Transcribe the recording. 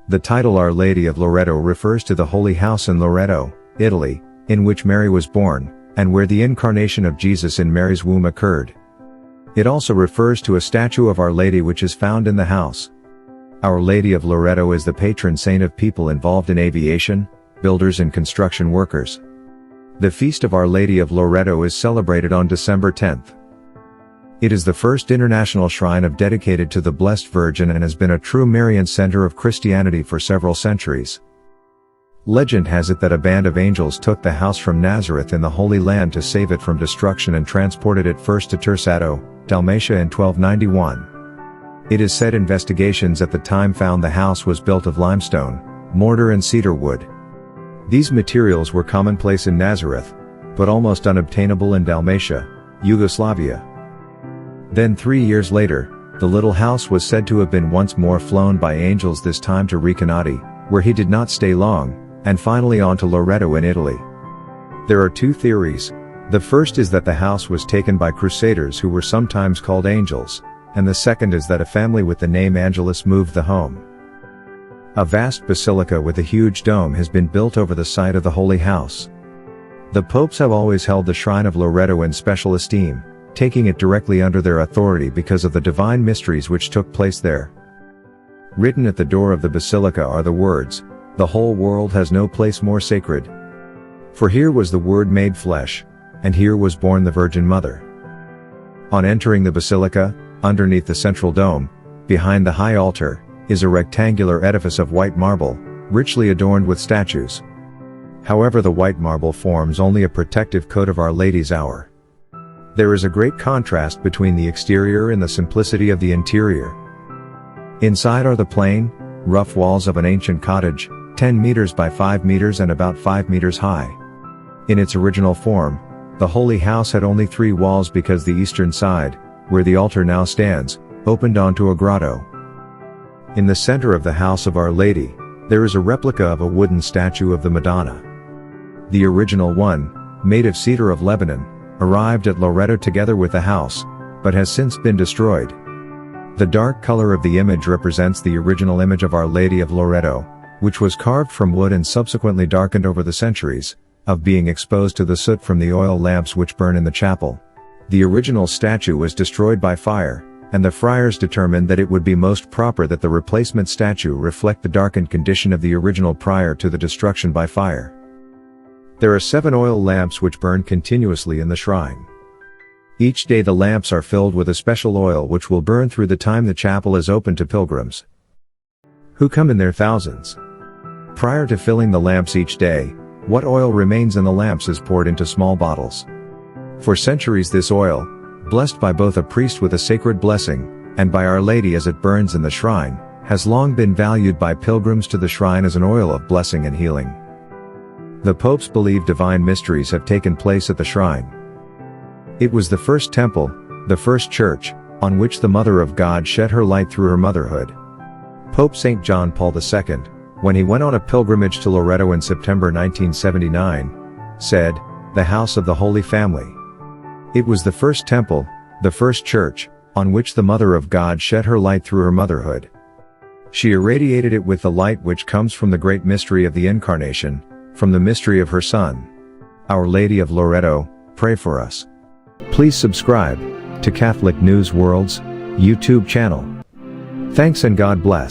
The title Our Lady of Loreto refers to the Holy House in Loreto, Italy, in which Mary was born, and where the incarnation of Jesus in Mary's womb occurred. It also refers to a statue of Our Lady which is found in the house. Our Lady of Loreto is the patron saint of people involved in aviation, builders and construction workers. The Feast of Our Lady of Loreto is celebrated on December 10th. It is the first international shrine dedicated to the Blessed Virgin and has been a true Marian center of Christianity for several centuries. Legend has it that a band of angels took the house from Nazareth in the Holy Land to save it from destruction and transported it first to Tersato, Dalmatia in 1291. It is said investigations at the time found the house was built of limestone, mortar and cedar wood. These materials were commonplace in Nazareth, but almost unobtainable in Dalmatia, Yugoslavia. Then 3 years later, the little house was said to have been once more flown by angels, this time to Recanati, where he did not stay long, and finally on to Loreto in Italy. There are two theories. The first is that the house was taken by crusaders who were sometimes called angels, and the second is that a family with the name Angelus moved the home. A vast basilica with a huge dome has been built over the site of the Holy House. The popes have always held the shrine of Loreto in special esteem, taking it directly under their authority because of the divine mysteries which took place there. Written at the door of the basilica are the words, "The whole world has no place more sacred. For here was the Word made flesh, and here was born the Virgin Mother." On entering the basilica, underneath the central dome, behind the high altar, is a rectangular edifice of white marble, richly adorned with statues. However, the white marble forms only a protective coat of Our Lady's hour. There is a great contrast between the exterior and the simplicity of the interior. Inside are the plain, rough walls of an ancient cottage, 10 meters by 5 meters and about 5 meters high. In its original form, the Holy House had only 3 walls because the eastern side, where the altar now stands, opened onto a grotto. In the center of the House of Our Lady, there is a replica of a wooden statue of the Madonna. The original one, made of cedar of Lebanon, arrived at Loreto together with the house, but has since been destroyed. The dark color of the image represents the original image of Our Lady of Loreto, which was carved from wood and subsequently darkened over the centuries, of being exposed to the soot from the oil lamps which burn in the chapel. The original statue was destroyed by fire, and the friars determined that it would be most proper that the replacement statue reflect the darkened condition of the original prior to the destruction by fire. There are 7 oil lamps which burn continuously in the shrine. Each day the lamps are filled with a special oil which will burn through the time the chapel is open to pilgrims, who come in their thousands. Prior to filling the lamps each day, what oil remains in the lamps is poured into small bottles. For centuries this oil, blessed by both a priest with a sacred blessing, and by Our Lady as it burns in the shrine, has long been valued by pilgrims to the shrine as an oil of blessing and healing. The popes believe divine mysteries have taken place at the shrine. It was the first temple, the first church, on which the Mother of God shed her light through her motherhood. Pope St. John Paul II, when he went on a pilgrimage to Loreto in September 1979, said, "The house of the Holy Family." It was the first temple, the first church, on which the Mother of God shed her light through her motherhood. She irradiated it with the light which comes from the great mystery of the Incarnation, from the mystery of her Son. Our Lady of Loreto, pray for us. Please subscribe to Catholic News World's YouTube channel. Thanks and God bless.